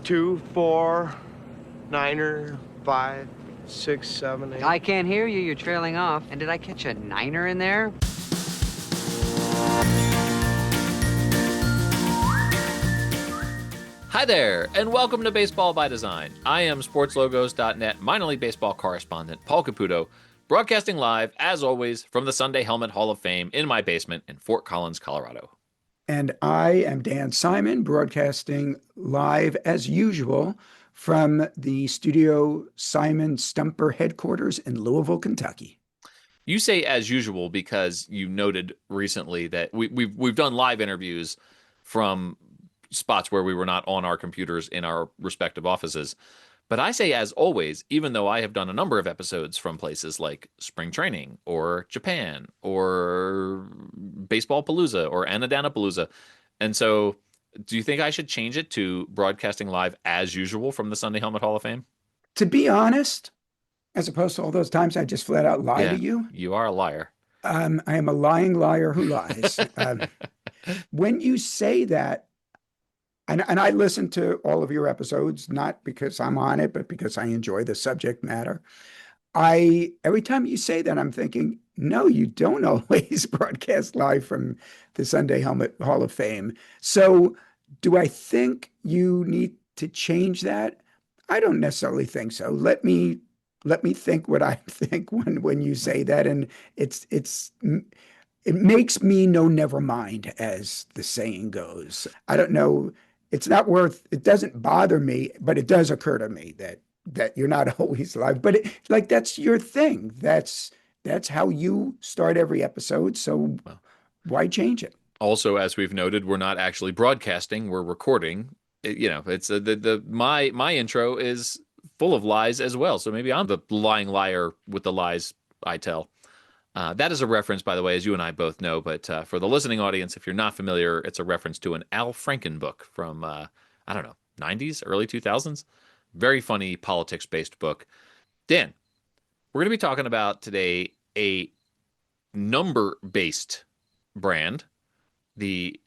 2, 4, niner, 5, 6, 7, 8. I can't hear you. You're trailing off. And did I catch a niner in there? Hi there, and welcome to Baseball by Design. I am SportsLogos.net minor league baseball correspondent Paul Caputo, broadcasting live, as always, from the Sunday Helmet Hall of Fame in my basement in Fort Collins, Colorado. And I am Dan Simon, broadcasting live as usual from the Studio Simon Stumper headquarters in Louisville, Kentucky. You say as usual because you noted recently that we've done live interviews from spots where we were not on our computers in our respective offices. But I say as always, even though I have done a number of episodes from places like spring training or Japan or Baseball Palooza or Anadana Palooza. And so do you think I should change it to broadcasting live as usual from the Sunday Helmet Hall of Fame? To be honest, as opposed to all those times I just flat out lie to you. You are a liar. I am a lying liar who lies. When you say that, and I listen to all of your episodes, not because I'm on it, but because I enjoy the subject matter. Every time you say that, I'm thinking, no, you don't always broadcast live from the Sunday Helmet Hall of Fame. So do I think you need to change that? I don't necessarily think so. Let me think what I think when you say that. And it makes me know never mind, as the saying goes. I don't know. It doesn't bother me, but it does occur to me that you're not always live. But that's your thing. That's how you start every episode. So why change it? Also, as we've noted, we're not actually broadcasting; we're recording. It's my intro is full of lies as well. So maybe I'm the lying liar with the lies I tell. That is a reference, by the way, as you and I both know, but for the listening audience, if you're not familiar, it's a reference to an Al Franken book from, 90s, early 2000s. Very funny politics-based book. Dan, we're going to be talking about today a number-based brand, the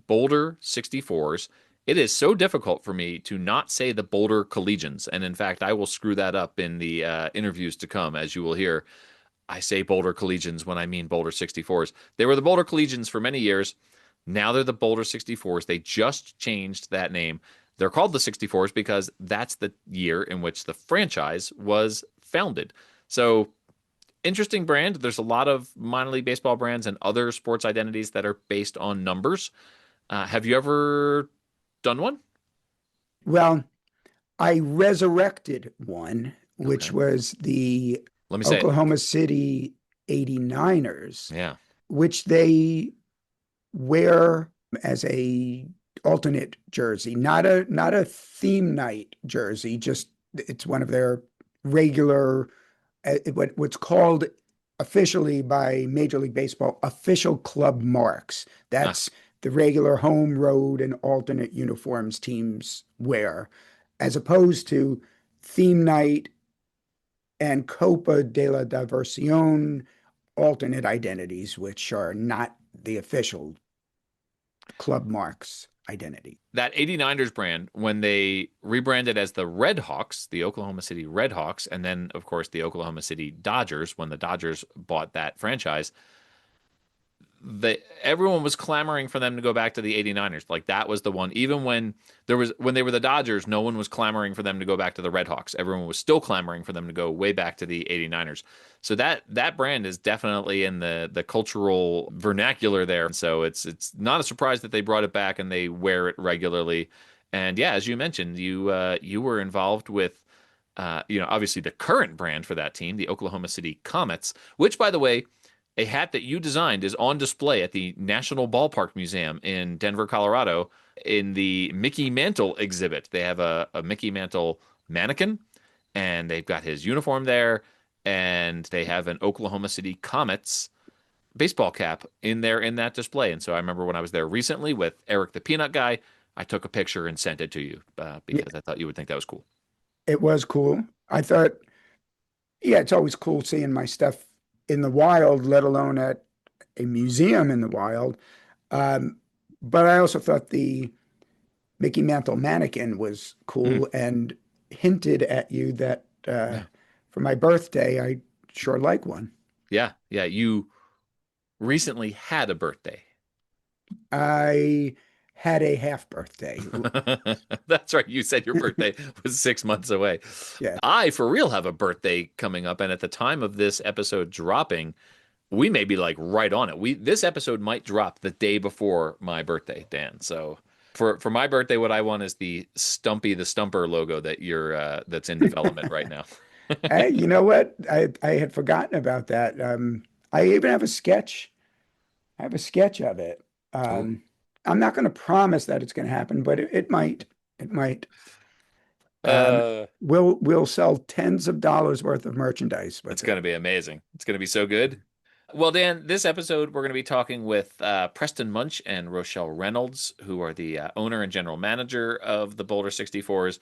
Boulder 64s. It is so difficult for me to not say the Boulder Collegians, and in fact, I will screw that up in the interviews to come, as you will hear. I say Boulder Collegians when I mean Boulder 64s. They were the Boulder Collegians for many years. Now they're the Boulder 64s. They just changed that name. They're called the 64s because that's the year in which the franchise was founded. So, interesting brand. There's a lot of minor league baseball brands and other sports identities that are based on numbers. Have you ever done one? Well, I resurrected one, which was the Oklahoma City 89ers, which they wear as a alternate jersey, not a theme night jersey. Just it's one of their regular, what's called officially by Major League Baseball official club marks. That's the regular home, road, and alternate uniforms teams wear, as opposed to theme night and Copa de la Diversión alternate identities, which are not the official club marks identity. That 89ers brand, when they rebranded as the Red Hawks, the Oklahoma City Red Hawks, and then, of course, the Oklahoma City Dodgers, when the Dodgers bought that franchise, everyone was clamoring for them to go back to the 89ers. Like that was the one. Even when they were the Dodgers, no one was clamoring for them to go back to the Red Hawks. Everyone was still clamoring for them to go way back to the 89ers. So that brand is definitely in the cultural vernacular there. And so it's not a surprise that they brought it back and they wear it regularly. And yeah, as you mentioned, you were involved with obviously the current brand for that team, the Oklahoma City Comets, which, by the way, a hat that you designed is on display at the National Ballpark Museum in Denver, Colorado, in the Mickey Mantle exhibit. They have a Mickey Mantle mannequin, and they've got his uniform there, and they have an Oklahoma City Comets baseball cap in there in that display. And so I remember when I was there recently with Eric the Peanut Guy, I took a picture and sent it to you because I thought you would think that was cool. It was cool. I thought, it's always cool seeing my stuff in the wild, let alone at a museum in the wild. But I also thought the Mickey Mantle mannequin was cool and hinted at you that Yeah. for my birthday, I sure like one. Yeah. Yeah. You recently had a birthday. I had a half birthday. That's right. You said your birthday was 6 months away. Yeah. I, for real, have a birthday coming up. And at the time of this episode dropping, we may be like right on it. This episode might drop the day before my birthday, Dan. So for my birthday, what I want is the Stumpy the Stumper logo that's in development right now. Hey, you know what? I had forgotten about that. I even have a sketch. I have a sketch of it. Ooh. I'm not going to promise that it's going to happen, but it might. It might. Um, Uh, we'll sell tens of dollars worth of merchandise it's with going it. to be amazing. It's going to be so good. Well, Dan, this episode we're going to be talking with Preston Munch and Rochelle Reynolds, who are the owner and general manager of the Boulder 64s.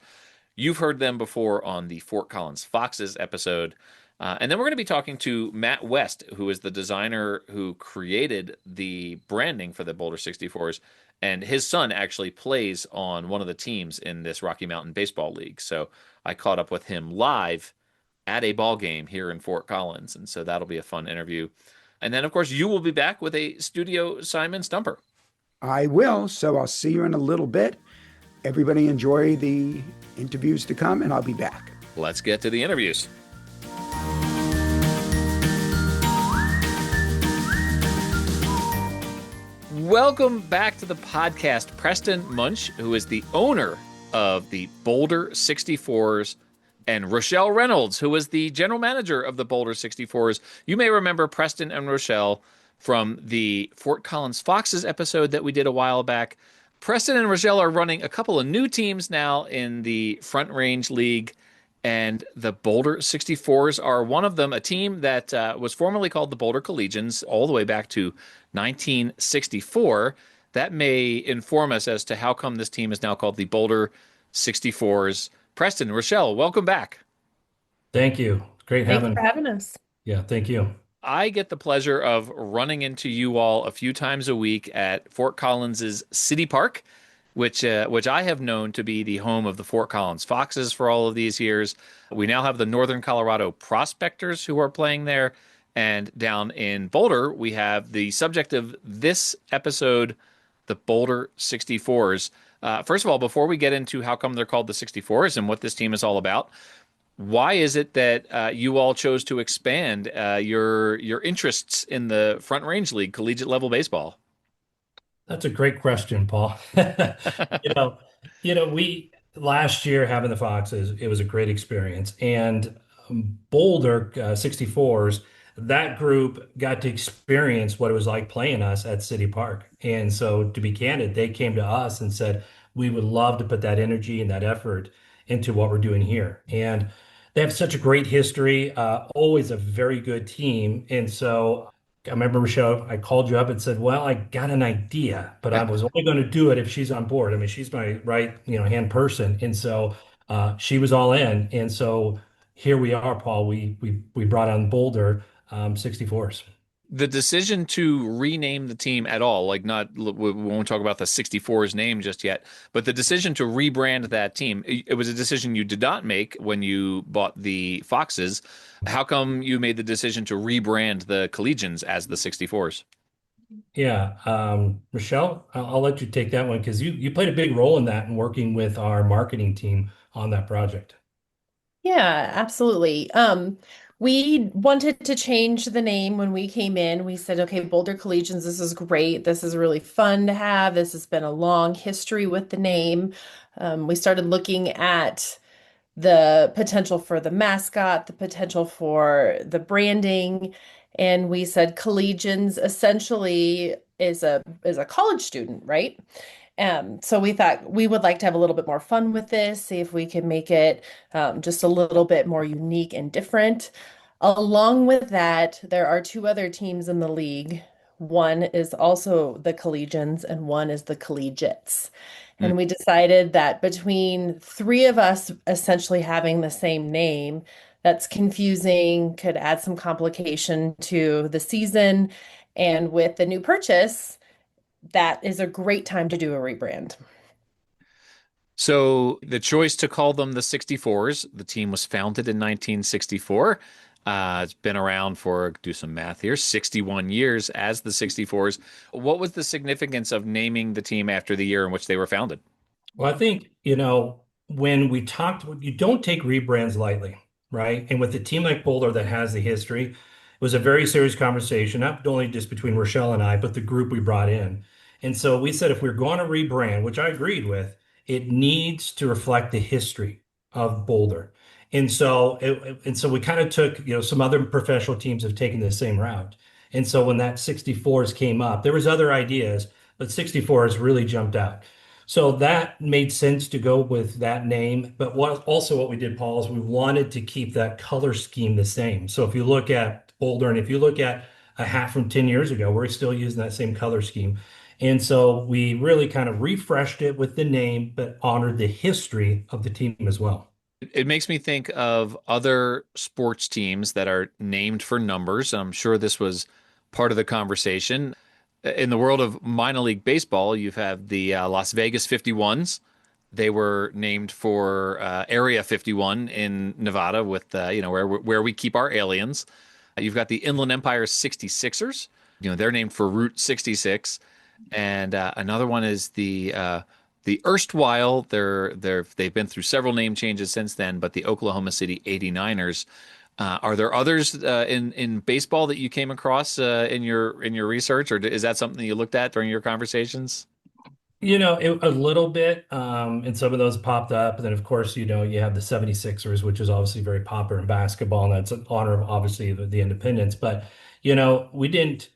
You've heard them before on the Fort Collins Foxes episode. And then we're going to be talking to Matt West, who is the designer who created the branding for the Boulder 64s. And his son actually plays on one of the teams in this Rocky Mountain Baseball League. So I caught up with him live at a ball game here in Fort Collins. And so that'll be a fun interview. And then, of course, you will be back with a Studio Simon Stumper. I will. So I'll see you in a little bit. Everybody enjoy the interviews to come, and I'll be back. Let's get to the interviews. Welcome back to the podcast, Preston Munch, who is the owner of the Boulder 64s, and Rochelle Reynolds, who is the general manager of the Boulder 64s. You may remember Preston and Rochelle from the Fort Collins Foxes episode that we did a while back. Preston and Rochelle are running a couple of new teams now in the Front Range League, and the Boulder 64s are one of them, a team that was formerly called the Boulder Collegians all the way back to 1964. That may inform us as to how come this team is now called the Boulder 64s. Preston, Rochelle, welcome back. Thank you. Great Thanks having. for having us. Yeah, thank you. I get the pleasure of running into you all a few times a week at Fort Collins's City Park, which I have known to be the home of the Fort Collins Foxes for all of these years. We now have the Northern Colorado Prospectors who are playing there. And down in Boulder, we have the subject of this episode, the Boulder 64s. First of all, before we get into how come they're called the 64s and what this team is all about, why is it that you all chose to expand your interests in the Front Range League, collegiate level baseball? That's a great question, Paul. You know, we last year having the Foxes, it was a great experience. And Boulder 64s, that group got to experience what it was like playing us at City Park. And so, to be candid, they came to us and said, we would love to put that energy and that effort into what we're doing here. And they have such a great history, always a very good team. And so, I remember, Michelle, I called you up and said, well, I got an idea, but I was only going to do it if she's on board. I mean, she's my right, hand person. And so she was all in. And so here we are, Paul. We brought on Boulder 64s. The decision to rename the team at all, like not, we won't talk about the 64's name just yet, but the decision to rebrand that team, it was a decision you did not make when you bought the Foxes. How come you made the decision to rebrand the Collegians as the 64's? Yeah, Michelle, I'll let you take that one because you played a big role in that and working with our marketing team on that project. Yeah, absolutely. We wanted to change the name when we came in. We said, okay, Boulder Collegians, this is great. This is really fun to have. This has been a long history with the name. We started looking at the potential for the mascot, the potential for the branding, and we said collegians essentially is a college student, right? So we thought we would like to have a little bit more fun with this, see if we can make it just a little bit more unique and different. Along with that, there are two other teams in the league. One is also the Collegians and one is the Collegiates. And we decided that between three of us essentially having the same name, that's confusing, could add some complication to the season. And with the new purchase, that is a great time to do a rebrand. So the choice to call them the 64s, the team was founded in 1964. It's been around for, do some math here, 61 years as the 64s. What was the significance of naming the team after the year in which they were founded? Well, I think, when we talked, you don't take rebrands lightly, right? And with a team like Boulder that has the history, it was a very serious conversation, not only just between Rochelle and I, but the group we brought in. And so we said if we're going to rebrand, which I agreed with, it needs to reflect the history of Boulder. And so we kind of took, some other professional teams have taken the same route. And so when that 64s came up, there was other ideas, but 64s really jumped out. So that made sense to go with that name. But what we did, Paul, is we wanted to keep that color scheme the same. So if you look at Boulder and if you look at a hat from 10 years ago, we're still using that same color scheme. And so we really kind of refreshed it with the name, but honored the history of the team as well. It makes me think of other sports teams that are named for numbers. I'm sure this was part of the conversation. In the world of minor league baseball, you have the Las Vegas 51s. They were named for Area 51 in Nevada, with where we keep our aliens. You've got the Inland Empire 66ers. They're named for Route 66, and another one is the erstwhile. They've been through several name changes since then, but the Oklahoma City 89ers. Are there others in baseball that you came across in your research, or is that something you looked at during your conversations? A little bit, and some of those popped up. And then, of course, you have the 76ers, which is obviously very popular in basketball, and that's an honor of obviously the independence. But, we didn't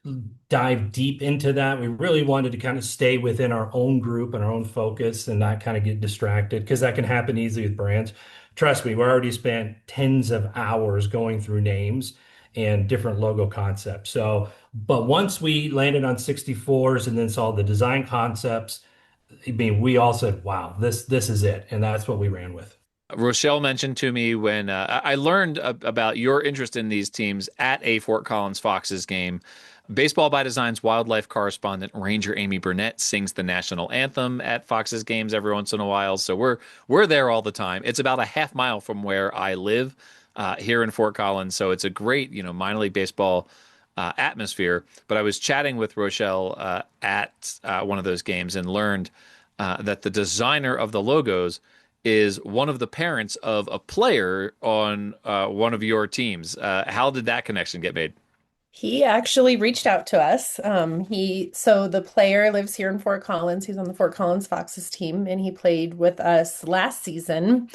dive deep into that. We really wanted to kind of stay within our own group and our own focus and not kind of get distracted because that can happen easily with brands. Trust me, we already spent tens of hours going through names and different logo concepts. So, but once we landed on 64s and then saw the design concepts, I mean, we all said, "Wow, this is it," and that's what we ran with. Rochelle mentioned to me when I learned about your interest in these teams at a Fort Collins Foxes game. Baseball by Design's wildlife correspondent Ranger Amy Burnett sings the national anthem at Foxes games every once in a while, so we're there all the time. It's about a half mile from where I live here in Fort Collins, so it's a great minor league baseball atmosphere. But I was chatting with Rochelle at one of those games and learned that the designer of the logos is one of the parents of a player on one of your teams. How did that connection get made? He actually reached out to us. So the player lives here in Fort Collins. He's on the Fort Collins Foxes team, and he played with us last season.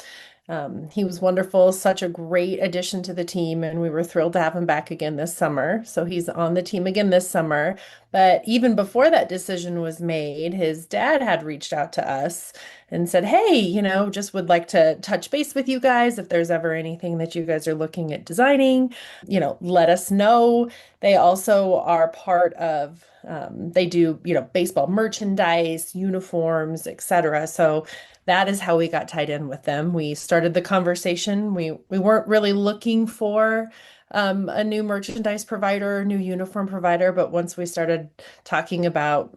He was wonderful, such a great addition to the team, and we were thrilled to have him back again this summer. So he's on the team again this summer. But even before that decision was made, his dad had reached out to us and said, "Hey, just would like to touch base with you guys. If there's ever anything that you guys are looking at designing, let us know." They also are part of, they do, baseball merchandise, uniforms, etc. So that is how we got tied in with them. We started the conversation. We weren't really looking for a new merchandise provider, new uniform provider, but once we started talking about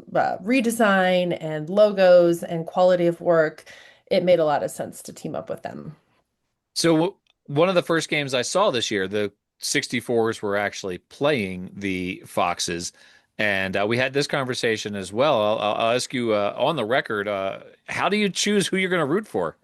redesign and logos and quality of work, it made a lot of sense to team up with them. So one of the first games I saw this year, the 64s were actually playing the Foxes. And we had this conversation as well. I'll ask you on the record, how do you choose who you're going to root for?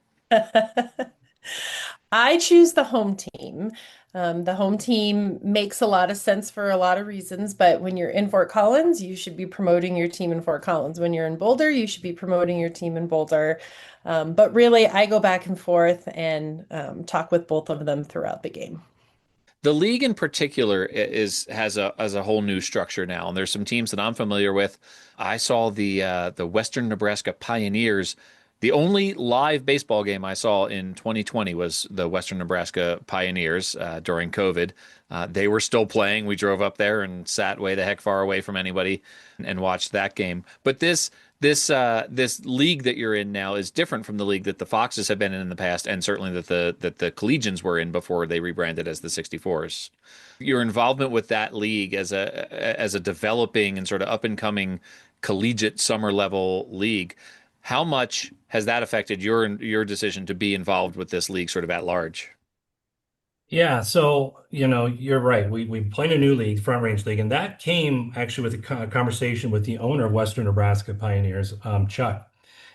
I choose the home team. The home team makes a lot of sense for a lot of reasons, but when you're in Fort Collins, you should be promoting your team in Fort Collins. When you're in Boulder, you should be promoting your team in Boulder. But really, I go back and forth and talk with both of them throughout the game. The league in particular has a whole new structure now, and there's some teams that I'm familiar with. I saw the Western Nebraska Pioneers. The only live baseball game I saw in 2020 was the Western Nebraska Pioneers during COVID. They were still playing. We drove up there and sat way the heck far away from anybody and watched that game. But this league that you're in now is different from the league that the Foxes have been in the past, and certainly that the Collegians were in before they rebranded as the 64s. Your involvement with that league as a developing and sort of up and coming collegiate summer level league, how much has that affected your decision to be involved with this league sort of at large? Yeah, so you're right. We played a new league, Front Range League, and that came actually with a conversation with the owner of Western Nebraska Pioneers, Chuck.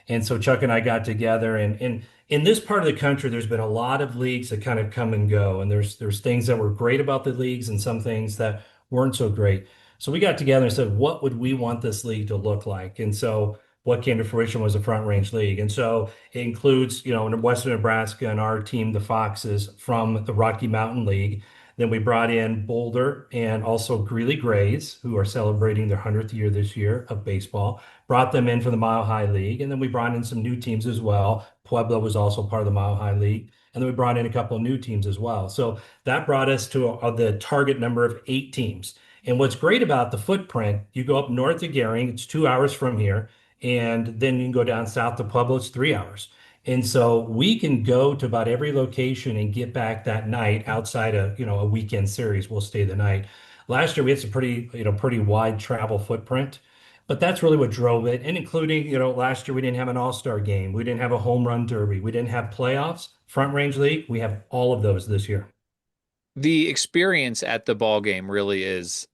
And so Chuck and I got together, and in this part of the country, there's been a lot of leagues that kind of come and go, and there's things that were great about the leagues and some things that weren't so great. So we got together and said, what would we want this league to look like? And so what came to fruition was a Front Range League, and so it includes, in Western Nebraska and our team, the Foxes from the Rocky Mountain League. Then we brought in Boulder and also Greeley Grays, who are celebrating their 100th year this year of baseball, brought them in for the Mile High League, and then we brought in some new teams as well. Pueblo was also part of the Mile High League, and then we brought in a couple of new teams as well. So that brought us to the target number of 8 teams. And what's great about the footprint, you go up north of Gering, it's 2 hours from here, and then you can go down south to Pueblo, it's 3 hours. And so we can go to about every location and get back that night outside of, a weekend series. We'll stay the night. Last year we had some pretty wide travel footprint. But that's really what drove it. And including, last year we didn't have an all-star game. We didn't have a home run derby. We didn't have playoffs. Front Range League, we have all of those this year. The experience at the ball game really is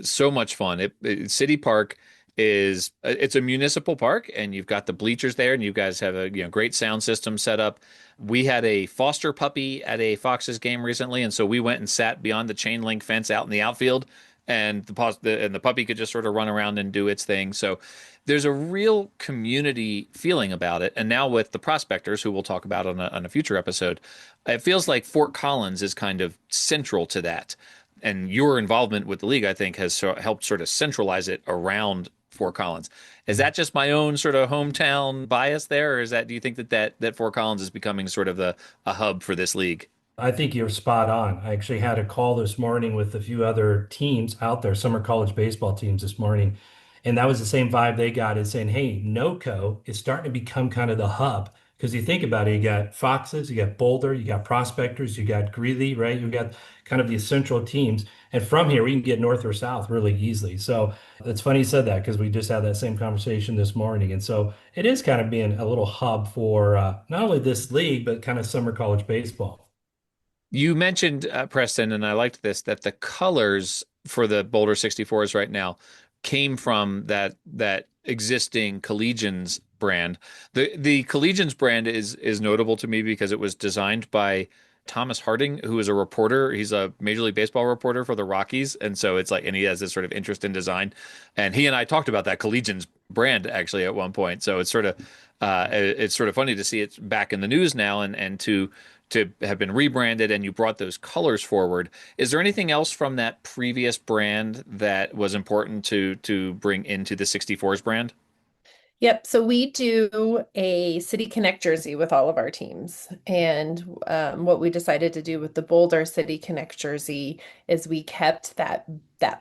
so much fun. City Park it's a municipal park, and you've got the bleachers there, and you guys have a great sound system set up. We had a foster puppy at a Foxes game recently, and so we went and sat beyond the chain link fence out in the outfield, and the puppy could just sort of run around and do its thing. So there's a real community feeling about it. And now with the Prospectors, who we'll talk about on a future episode, it feels like Fort Collins is kind of central to that. And your involvement with the league, I think, has helped sort of centralize it around Fort Collins. Is that just my own sort of hometown bias there, or do you think that Fort Collins is becoming sort of a hub for this league? I think you're spot on. I actually had a call this morning with a few other teams out there, summer college baseball teams this morning. And that was the same vibe they got, is saying, hey, NOCO is starting to become kind of the hub. Because you think about it, you got Foxes, you got Boulder, you got Prospectors, you got Greeley, right? You got kind of the essential teams. And from here, we can get north or south really easily. So it's funny you said that, because we just had that same conversation this morning. And so it is kind of being a little hub for not only this league, but kind of summer college baseball. You mentioned, Preston, and I liked this, that the colors for the Boulder 64s right now came from that existing Collegians brand. The Collegians brand is notable to me because it was designed by Thomas Harding, who is a reporter. He's a Major League Baseball reporter for the Rockies, and so and he has this sort of interest in design. And he and I talked about that Collegians brand actually at one point. So it's sort of funny to see it's back in the news now, and to have been rebranded, and you brought those colors forward. Is there anything else from that previous brand that was important to bring into the 64s brand? Yep. So we do a City Connect jersey with all of our teams. And what we decided to do with the Boulder City Connect jersey is we kept that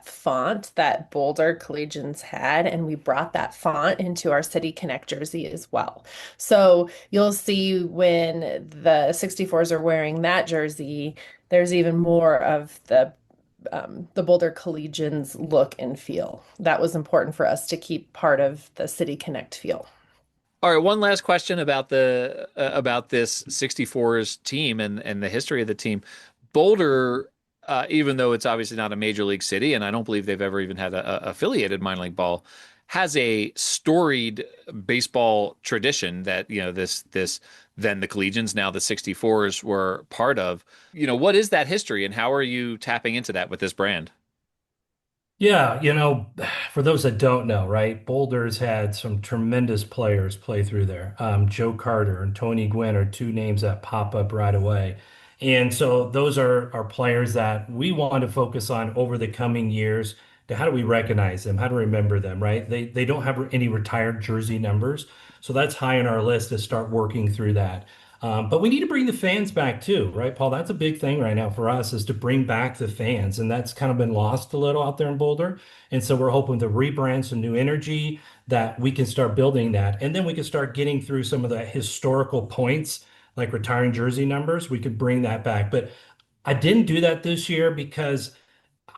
font that Boulder Collegians had, and we brought that font into our City Connect jersey as well. So you'll see when the 64s are wearing that jersey, there's even more of the Boulder Collegians look and feel. That was important for us to keep part of the City Connect feel. All right, one last question about about this 64s team and the history of the team. Boulder, even though it's obviously not a major league city, and I don't believe they've ever even had a affiliated minor league ball, has a storied baseball tradition that this then the Collegians, now the 64s, were part of. What is that history, and how are you tapping into that with this brand? Yeah, for those that don't know, right, Boulder's had some tremendous players play through there. Joe Carter and Tony Gwynn are two names that pop up right away. And so those are players that we want to focus on over the coming years. To how do we recognize them? How to remember them, right? They don't have any retired jersey numbers. So that's high on our list to start working through that. But we need to bring the fans back too, right, Paul? That's a big thing right now for us, is to bring back the fans. And that's kind of been lost a little out there in Boulder. And so we're hoping to rebrand some new energy, that we can start building that. And then we can start getting through some of the historical points, like retiring jersey numbers. We could bring that back. But I didn't do that this year because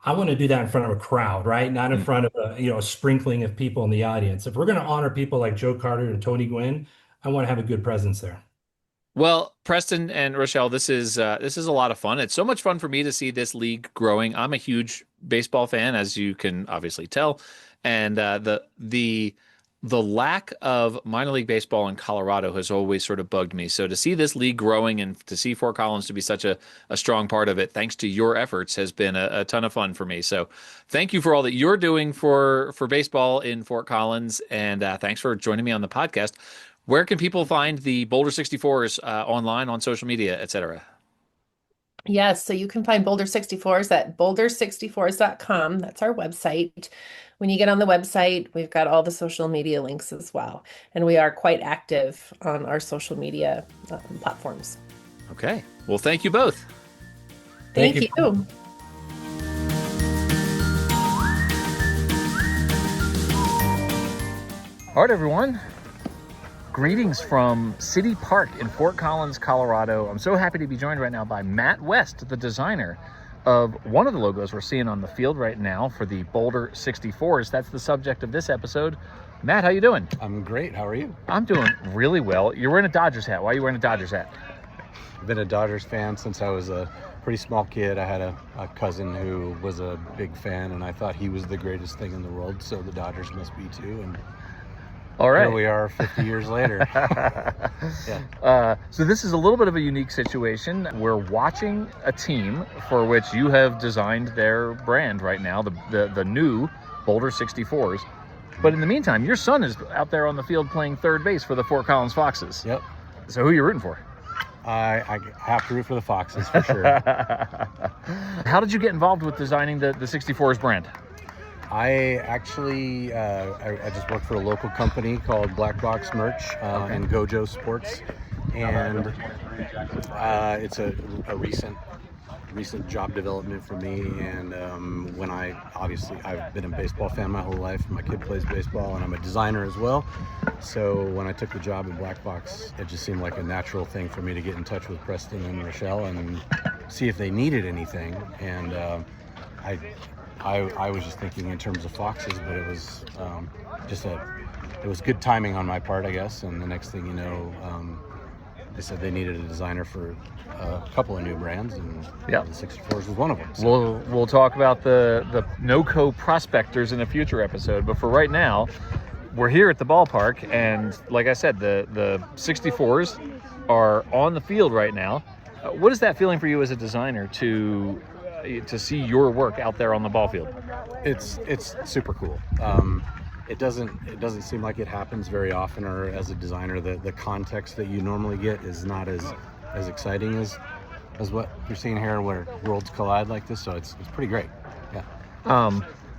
I want to do that in front of a crowd, right? Not in front of a sprinkling of people in the audience. If we're going to honor people like Joe Carter and Tony Gwynn, I want to have a good presence there. Well, Preston and Rochelle, this is a lot of fun. It's so much fun for me to see this league growing. I'm a huge baseball fan, as you can obviously tell, and the lack of minor league baseball in Colorado has always sort of bugged me. So to see this league growing and to see Fort Collins to be such a strong part of it, thanks to your efforts, has been a ton of fun for me. So thank you for all that you're doing for baseball in Fort Collins, and thanks for joining me on the podcast. Where can people find the Boulder 64s online, on social media, et cetera? Yes, so you can find Boulder 64s at boulder64s.com. That's our website. When you get on the website, we've got all the social media links as well. And we are quite active on our social media platforms. Okay. Well, thank you both. Thank you. All right, everyone. Greetings from City Park in Fort Collins, Colorado. I'm so happy to be joined right now by Matt West, the designer of one of the logos we're seeing on the field right now for the Boulder 64s. That's the subject of this episode. Matt, how you doing? I'm great. How are you? I'm doing really well. You're wearing a Dodgers hat. Why are you wearing a Dodgers hat? I've been a Dodgers fan since I was a pretty small kid. I had a cousin who was a big fan, and I thought he was the greatest thing in the world, so the Dodgers must be too. And all right. Here we are 50 years later. Yeah. So this is a little bit of a unique situation. We're watching a team for which you have designed their brand right now, the new Boulder 64s. But in the meantime, your son is out there on the field playing third base for the Fort Collins Foxes. Yep. So who are you rooting for? I have to root for the Foxes for sure. How did you get involved with designing the 64s brand? I actually, I just work for a local company called Black Box Merch and Gojo Sports, and it's a recent job development for me. And when I've been a baseball fan my whole life. My kid plays baseball, and I'm a designer as well. So when I took the job at Black Box, it just seemed like a natural thing for me to get in touch with Preston and Rochelle and see if they needed anything. And I was just thinking in terms of Foxes, but it was it was good timing on my part, I guess. And the next thing you know, they said they needed a designer for a couple of new brands, and the 64s was one of them. So. We'll talk about the NoCo prospectors in a future episode, but for right now, we're here at the ballpark, and like I said, the 64s are on the field right now. What is that feeling for you as a designer to see your work out there on the ball field? It's super cool. It doesn't seem like it happens very often, or as a designer, the context that you normally get is not as exciting as what you're seeing here, where worlds collide like this. So it's pretty great. Yeah.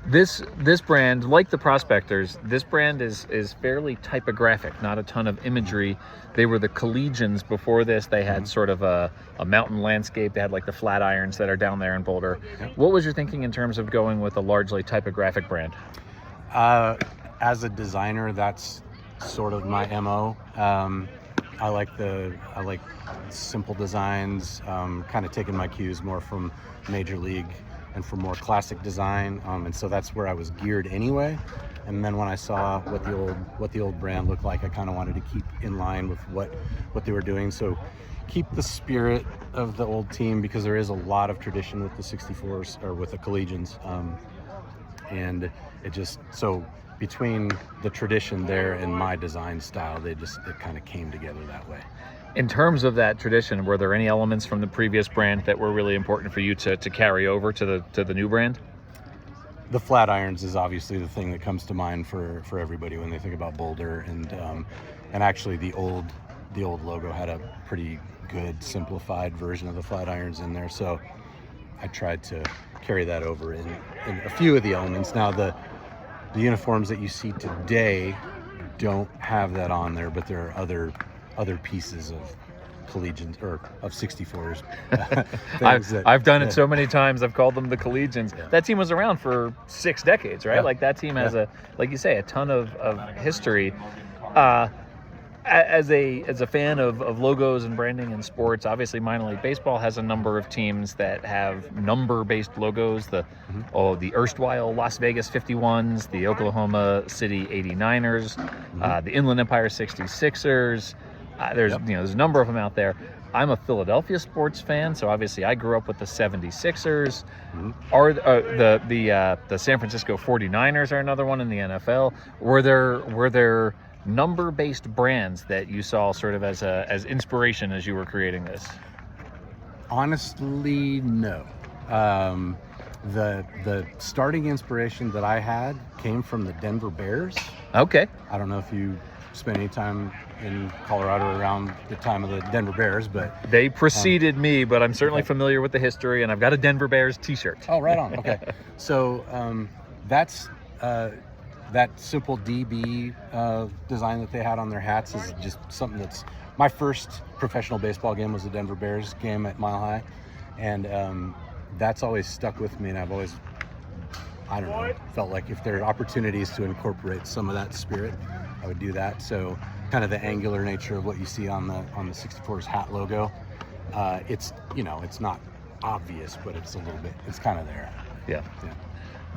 This brand, like the Prospectors, this brand is fairly typographic, not a ton of imagery. They were the Collegians before this. They had sort of a mountain landscape. They had like the flat irons that are down there in Boulder. Yep. What was your thinking in terms of going with a largely typographic brand? As a designer, that's sort of my MO. I like simple designs, kind of taking my cues more from Major League and for more classic design, and so that's where I was geared anyway. And then when I saw what the old brand looked like, I kind of wanted to keep in line with what they were doing. So keep the spirit of the old team, because there is a lot of tradition with the 64s, or with the Collegians, and it just so between the tradition there and my design style, it kind of came together that way. In terms of that tradition, were there any elements from the previous brand that were really important for you to carry over to the new brand? The flat irons is obviously the thing that comes to mind for everybody when they think about Boulder, and actually the old logo had a pretty good simplified version of the flat irons in there, so I tried to carry that over in a few of the elements. Now the uniforms that you see today don't have that on there, but there are other pieces of Collegians or of 64s. I've done it so many times. I've called them the Collegians. Yeah. That team was around for 6 decades, right? Yeah. Like that team has like you say, a ton of history. as a fan of logos and branding and sports, obviously minor league baseball has a number of teams that have number-based logos. The erstwhile Las Vegas 51s, the Oklahoma City 89ers, the Inland Empire 66ers. There's a number of them out there. I'm a Philadelphia sports fan, so obviously I grew up with the 76ers. Are the San Francisco 49ers are another one in the NFL. Were there number-based brands that you saw sort of as inspiration as you were creating this? Honestly, no. The starting inspiration that I had came from the Denver Bears. Okay. I don't know if you spent any time in Colorado around the time of the Denver Bears, but they preceded me, but I'm certainly familiar with the history, and I've got a Denver Bears t-shirt. Oh, right on. Okay. So that's that simple DB design that they had on their hats is just something that's my first professional baseball game was the Denver Bears game at Mile High, and that's always stuck with me, and I've always, I don't know, felt like if there are opportunities to incorporate some of that spirit, I would do that. So kind of the angular nature of what you see on the 64's hat logo, it's it's not obvious, but it's a little bit, it's kind of there. Yeah.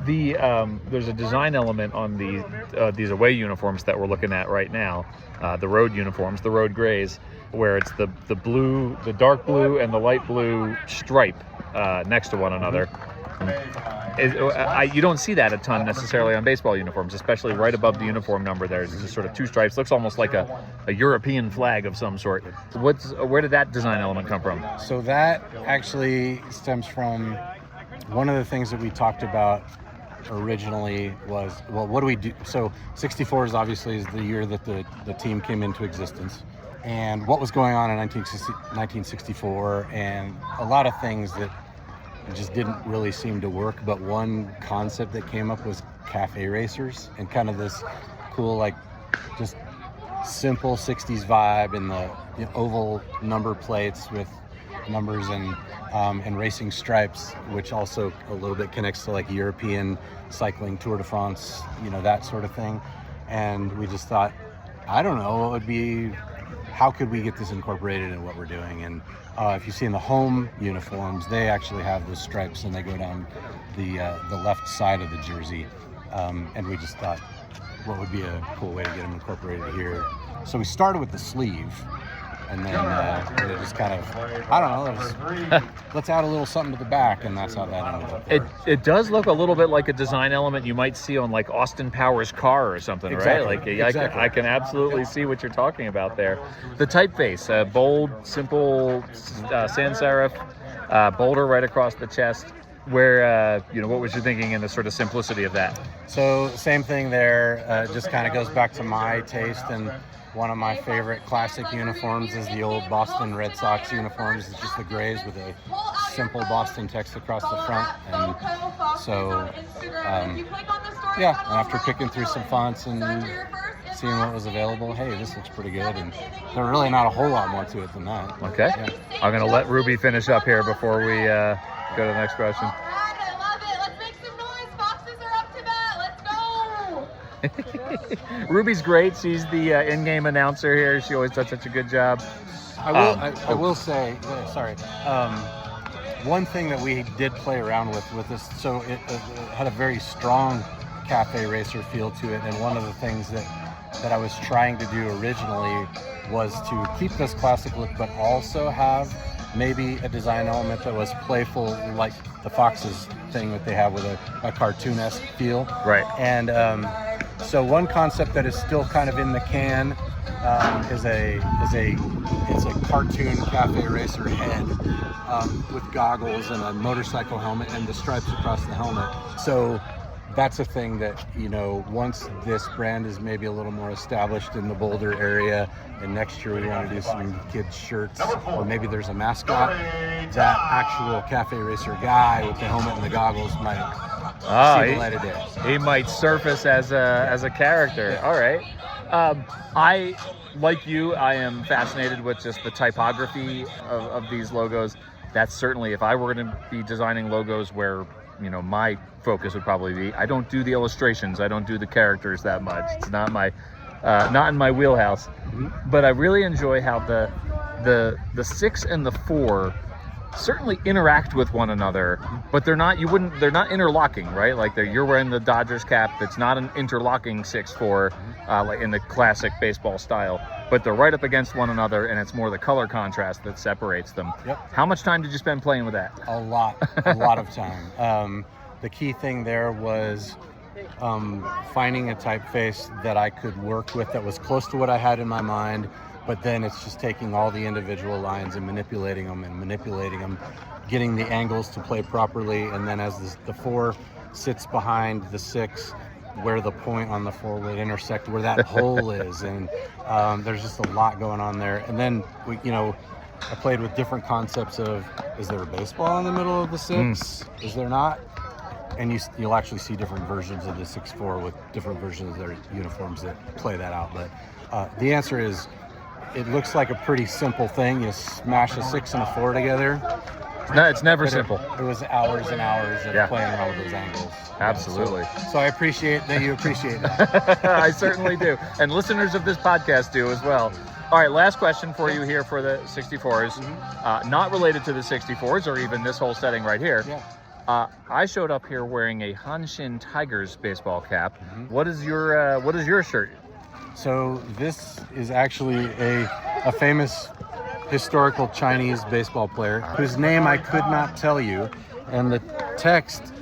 There's a design element on these away uniforms that we're looking at right now, the road uniforms, the road grays, where it's the blue, the dark blue and the light blue stripe next to one another. You don't see that a ton necessarily on baseball uniforms, especially right above the uniform number. There's just sort of two stripes. Looks almost like a European flag of some sort. Where did that design element come from? So that actually stems from one of the things that we talked about originally was, well, what do we do? So 64 is obviously the year that the team came into existence. And what was going on in 1964, and a lot of things that just didn't really seem to work. But one concept that came up was cafe racers, and kind of this cool, like, just simple 60s vibe, and the oval number plates with numbers and racing stripes, which also a little bit connects to like European cycling, Tour de France, that sort of thing. And we just thought, I don't know, what would be, how could we get this incorporated in what we're doing? And if you see in the home uniforms, they actually have those stripes, and they go down the left side of the jersey. And we just thought, what would be a cool way to get them incorporated here? So we started with the sleeve, and then it just kind of, I don't know, let's add a little something to the back, and that's how that ended up. It does look a little bit like a design element you might see on like Austin Powers' car or something, Exactly. right? Like Exactly. I can absolutely see what you're talking about there. The typeface, bold, simple, sans serif, Boulder right across the chest. Where, what was you thinking in the sort of simplicity of that? So same thing there, just kind of goes back to my taste, and one of my favorite classic uniforms is the old Boston Red Sox uniforms. It's just the grays with a simple Boston text across the front. And so, and after picking through some fonts and seeing what was available, hey, this looks pretty good. And there's really not a whole lot more to it than that. Okay. Yeah. I'm going to let Ruby finish up here before we go to the next question. All right, I love it. Let's make some noise. Foxes are up to bat. Let's go. Ruby's great. She's the in-game announcer here. She always does such a good job. I will say, sorry, one thing that we did play around with this, so it had a very strong cafe racer feel to it, and one of the things that I was trying to do originally was to keep this classic look, but also have maybe a design element that was playful, like the Foxes thing that they have with a cartoon-esque feel. Right. And so one concept that is still kind of in the can is a cartoon cafe racer head with goggles and a motorcycle helmet and the stripes across the helmet. So that's a thing that, once this brand is maybe a little more established in the Boulder area, and next year we want to do some kids shirts, or maybe there's a mascot, that actual cafe racer guy with the helmet and the goggles might see the light of day. He might surface as a character. Yeah. All right. I, like you, I am fascinated with just the typography of these logos. That's certainly, if I were going to be designing logos where, my focus would probably be, I don't do the illustrations, I don't do the characters that much. It's not my not in my wheelhouse. But I really enjoy how the 6 and the 4 certainly interact with one another, but they're not interlocking, right? Like you're wearing the Dodgers cap. That's not an interlocking 6-4 like in the classic baseball style, but they're right up against one another, and it's more the color contrast that separates them. Yep. How much time did you spend playing with that? A lot of time. The key thing there was finding a typeface that I could work with that was close to what I had in my mind, but then it's just taking all the individual lines and manipulating them, getting the angles to play properly, and then as the 4 sits behind the 6, where the point on the 4 would intersect, where that hole is, and there's just a lot going on there. And then I played with different concepts of, is there a baseball in the middle of the 6? Is there not? And you'll actually see different versions of the 6-4 with different versions of their uniforms that play that out. But the answer is, it looks like a pretty simple thing. You smash a 6 and a 4 together. No, it's never simple. It was hours and hours of playing around with those angles. Absolutely. So I appreciate that you appreciate that. I certainly do. And listeners of this podcast do as well. All right, last question for you here for the 64s. Not related to the 64s or even this whole setting right here. Yeah. I showed up here wearing a Hanshin Tigers baseball cap. What is your shirt? So this is actually a famous historical Chinese baseball player whose name I could not tell you. And the text,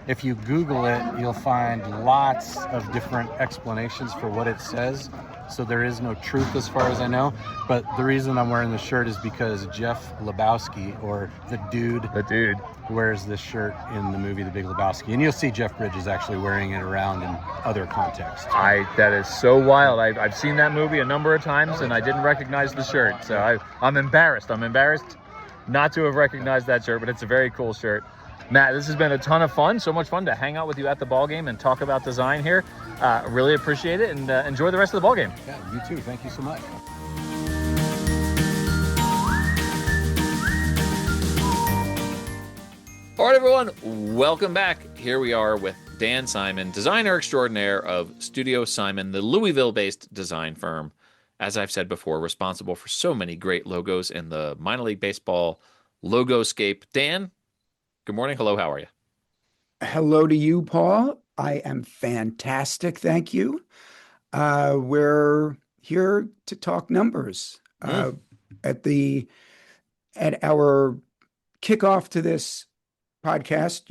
if you Google it, you'll find lots of different explanations for what it says. So there is no truth as far as I know. But the reason I'm wearing this shirt is because Jeff Lebowski, or the dude, wears this shirt in the movie The Big Lebowski. And you'll see Jeff Bridges actually wearing it around in other contexts. That is so wild. I've seen that movie a number of times, and I didn't recognize the shirt. So I'm embarrassed. I'm embarrassed not to have recognized that shirt, but it's a very cool shirt. Matt, this has been a ton of fun. So much fun to hang out with you at the ball game and talk about design here. Really appreciate it, and enjoy the rest of the ball game. Yeah, you too. Thank you so much. All right, everyone, welcome back. Here we are with Dan Simon, designer extraordinaire of Studio Simon, the Louisville-based design firm. As I've said before, responsible for so many great logos in the minor league baseball logoscape. Dan, good morning. Hello, how are you? Hello to you, Paul. I am fantastic, thank you. We're here to talk numbers. At our kickoff to this podcast,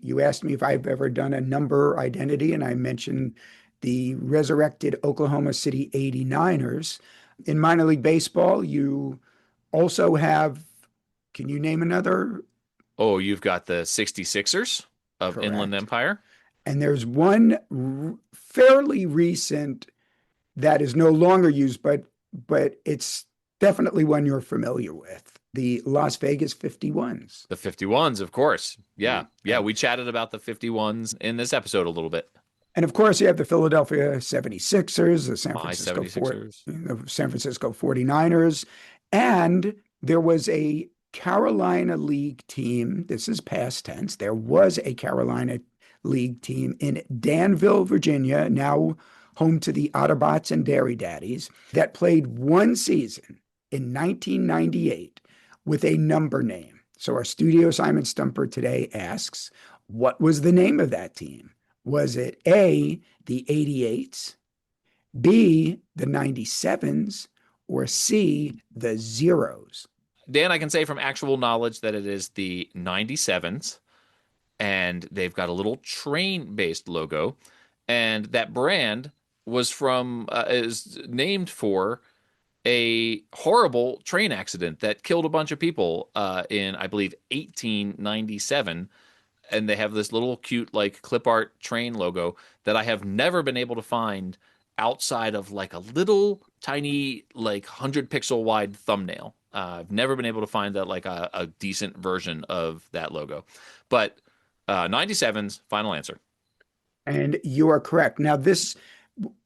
you asked me if I've ever done a number identity, and I mentioned the resurrected Oklahoma City 89ers. In minor league baseball, you also have, can you name another? Oh, you've got the 66ers of Correct. Inland Empire. And there's one fairly recent that is no longer used, but it's definitely one you're familiar with. The Las Vegas 51s. The 51s, of course. Yeah. We chatted about the 51s in this episode a little bit. And of course, you have the Philadelphia 76ers, the San Francisco 49ers. And there was a Carolina League team. This is past tense. There was a Carolina League team in Danville, Virginia, now home to the Autobots and Dairy Daddies, that played one season in 1998 with a number name. So our Studio Simon Stumper today asks, what was the name of that team? Was it A, the 88s, B, the 97s, or C, the zeros? Dan, I can say from actual knowledge that it is the 97s, and they've got a little train-based logo, and that brand is named for a horrible train accident that killed a bunch of people in, I believe, 1897. And they have this little cute, like, clip art train logo that I have never been able to find outside of like a little tiny, like 100 pixel wide thumbnail. I've never been able to find that, like a decent version of that logo. But 97's final answer. And you are correct. Now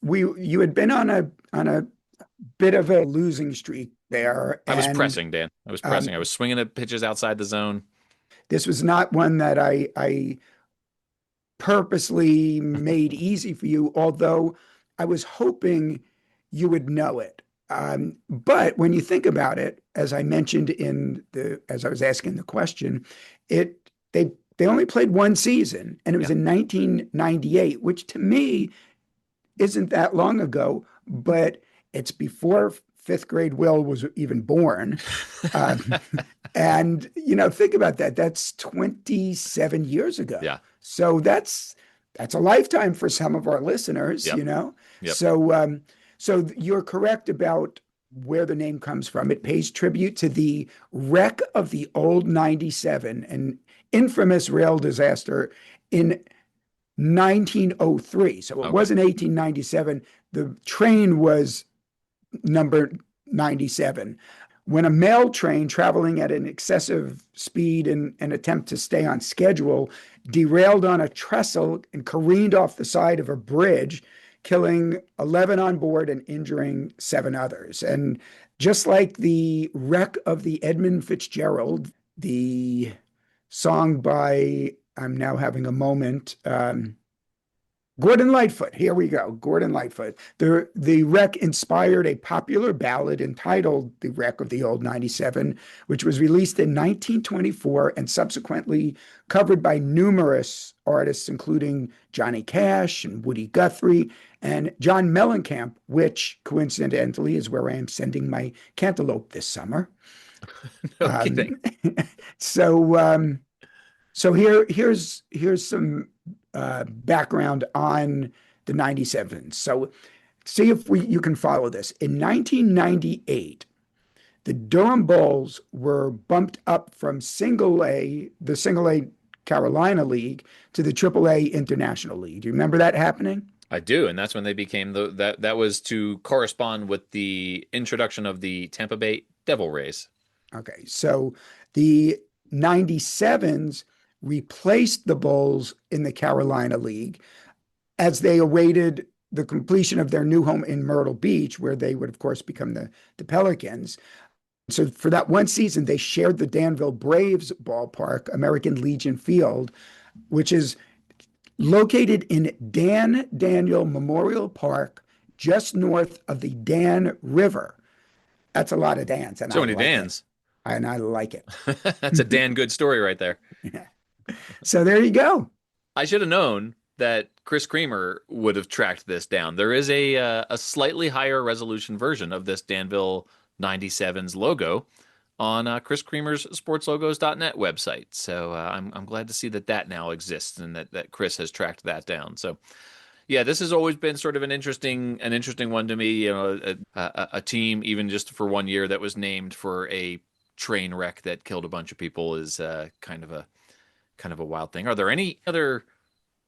you had been on a bit of a losing streak there. I was pressing, Dan. I was pressing. I was swinging at pitches outside the zone. This was not one that I purposely made easy for you, although I was hoping you would know it. But when you think about it, as I mentioned as I was asking the question, they only played one season, and it was in 1998, which to me isn't that long ago, but it's before fifth grade Will was even born. Um, and, think about that. That's 27 years ago. Yeah. So that's a lifetime for some of our listeners, Yep. Yep. So you're correct about where the name comes from. It pays tribute to the wreck of the old 97, an infamous rail disaster in 1903. So it wasn't 1897. The train was number 97. When a mail train traveling at an excessive speed in an attempt to stay on schedule derailed on a trestle and careened off the side of a bridge, killing 11 on board and injuring 7 others. And just like the wreck of the Edmund Fitzgerald, the song by, I'm now having a moment, Gordon Lightfoot. Here we go. Gordon Lightfoot. The wreck inspired a popular ballad entitled The Wreck of the Old 97, which was released in 1924 and subsequently covered by numerous artists, including Johnny Cash and Woody Guthrie and John Mellencamp, which coincidentally is where I am sending my cantaloupe this summer. No kidding. So here's some background on the 97. So see if you can follow this. In 1998, the Durham Bulls were bumped up from the single A Carolina League to the Triple A International League. Do you remember that happening? I do, and that's when they became that was to correspond with the introduction of the Tampa Bay Devil Rays. Okay, so the 97s replaced the Bulls in the Carolina League as they awaited the completion of their new home in Myrtle Beach, where they would, of course, become the Pelicans. So for that one season, they shared the Danville Braves ballpark, American Legion Field, which is located in Dan Daniel Memorial Park, just north of the Dan River. That's a lot of Dans. And so many Dans. And I like it. That's a Dan good story right there. Yeah. So there you go. I should have known that Chris Creamer would have tracked this down. There is a slightly higher resolution version of this Danville 97's logo on Chris Creamer's sportslogos.net website. So I'm glad to see that now exists and that Chris has tracked that down. So yeah, this has always been sort of an interesting one to me. A team, even just for 1 year, that was named for a train wreck that killed a bunch of people is kind of a wild thing. Are there any other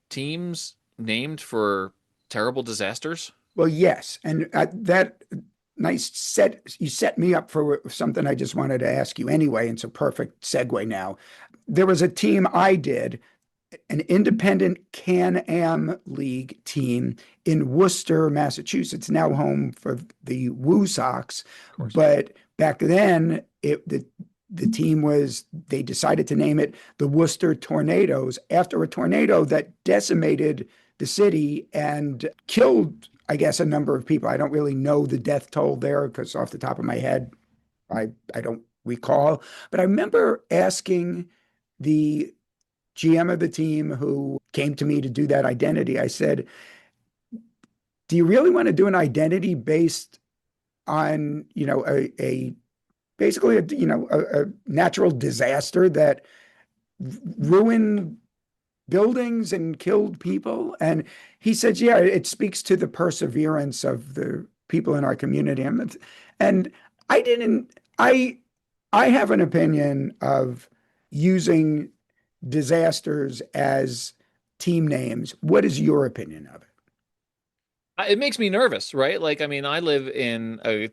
teams named for terrible disasters? Well, yes, and that you set me up for something I just wanted to ask you anyway, and it's a perfect segue now. There was a team I did, an independent Can-Am League team in Worcester, Massachusetts, now home for the Woo Sox. But back then, the team they decided to name it the Worcester Tornadoes after a tornado that decimated the city and killed, I guess, a number of people. I don't really know the death toll there because off the top of my head, I don't recall. But I remember asking the GM of the team who came to me to do that identity. I said, do you really want to do an identity based on, basically a natural disaster that ruined buildings and killed people? And he said, yeah, it speaks to the perseverance of the people in our community. And I have an opinion of using disasters as team names. What is your opinion of it? It makes me nervous, right? Like, I mean, I live in a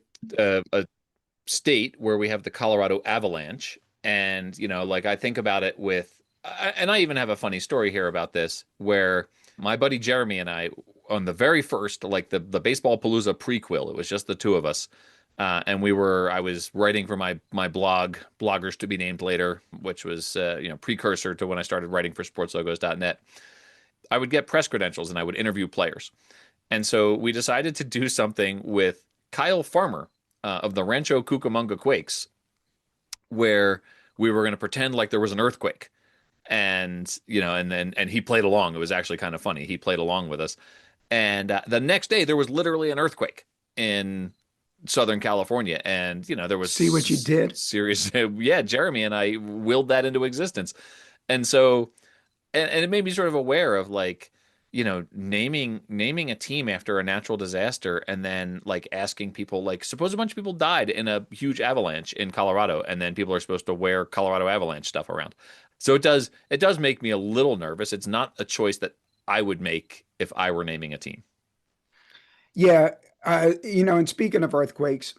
state where we have the Colorado Avalanche, and I think about it and I even have a funny story here about this, where my buddy Jeremy and I, on the very first, like the Baseball Palooza prequel, it was just the two of us, and I was writing for my blog, Bloggers to be Named Later, which was precursor to when I started writing for sportslogos.net. I would get press credentials and I would interview players. And so we decided to do something with Kyle Farmer of the Rancho Cucamonga Quakes, where we were going to pretend like there was an earthquake. And, and he played along. It was actually kind of funny. He played along with us. And the next day, there was literally an earthquake in Southern California. And, there was See what you did? Serious. Yeah, Jeremy and I willed that into existence. And so, and it made me sort of aware of like, naming a team after a natural disaster and then like asking people, like, suppose a bunch of people died in a huge avalanche in Colorado, and then people are supposed to wear Colorado Avalanche stuff around. So it does make me a little nervous. It's not a choice that I would make if I were naming a team. Yeah. And speaking of earthquakes,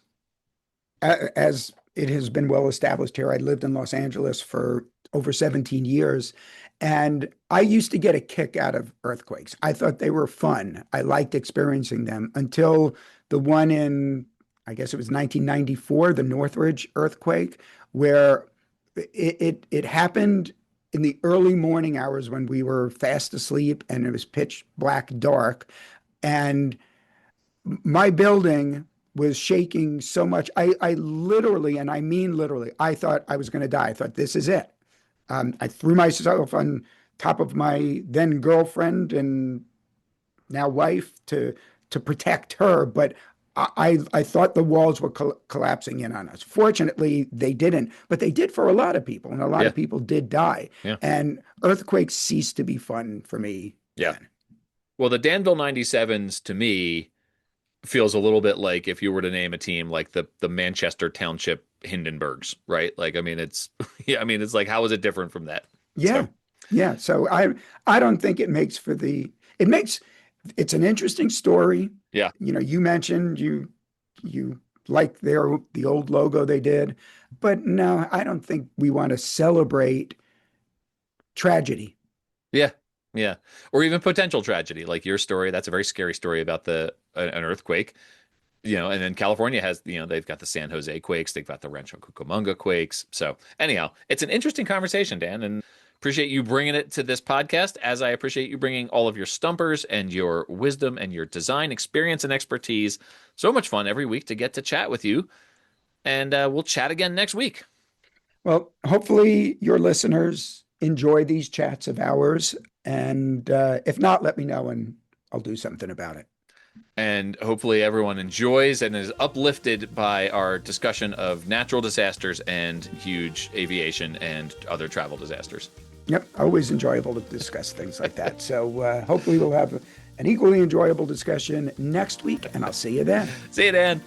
as it has been well established here, I lived in Los Angeles for over 17 years, and I used to get a kick out of earthquakes. I thought they were fun. I liked experiencing them until the one in, I guess it was 1994, the Northridge earthquake, where it happened in the early morning hours when we were fast asleep and it was pitch black dark. And my building was shaking so much. I literally, and I mean literally, I thought I was going to die. I thought, this is it. I threw myself on top of my then girlfriend and now wife to protect her, but I thought the walls were collapsing in on us. Fortunately, they didn't, but they did for a lot of people, and a lot of people did die. Yeah. And earthquakes ceased to be fun for me. Yeah. Then. Well, the Danville 97s to me feels a little bit like if you were to name a team like the Manchester Township Hindenburgs, right? Like, I mean, it's like, how is it different from that? Yeah. So. Yeah. So I don't think it makes it's an interesting story. Yeah. You mentioned you like the old logo they did, but no, I don't think we want to celebrate tragedy. Yeah. Yeah. Or even potential tragedy, like your story. That's a very scary story about an earthquake, and then California has, they've got the San Jose quakes. They've got the Rancho Cucamonga quakes. So anyhow, it's an interesting conversation, Dan, and appreciate you bringing it to this podcast, as I appreciate you bringing all of your stumpers and your wisdom and your design experience and expertise. So much fun every week to get to chat with you. And we'll chat again next week. Well, hopefully your listeners enjoy these chats of ours. And if not, let me know and I'll do something about it. And hopefully everyone enjoys and is uplifted by our discussion of natural disasters and huge aviation and other travel disasters. Yep. Always enjoyable to discuss things like that. So hopefully we'll have an equally enjoyable discussion next week, and I'll see you then. See you, Dan.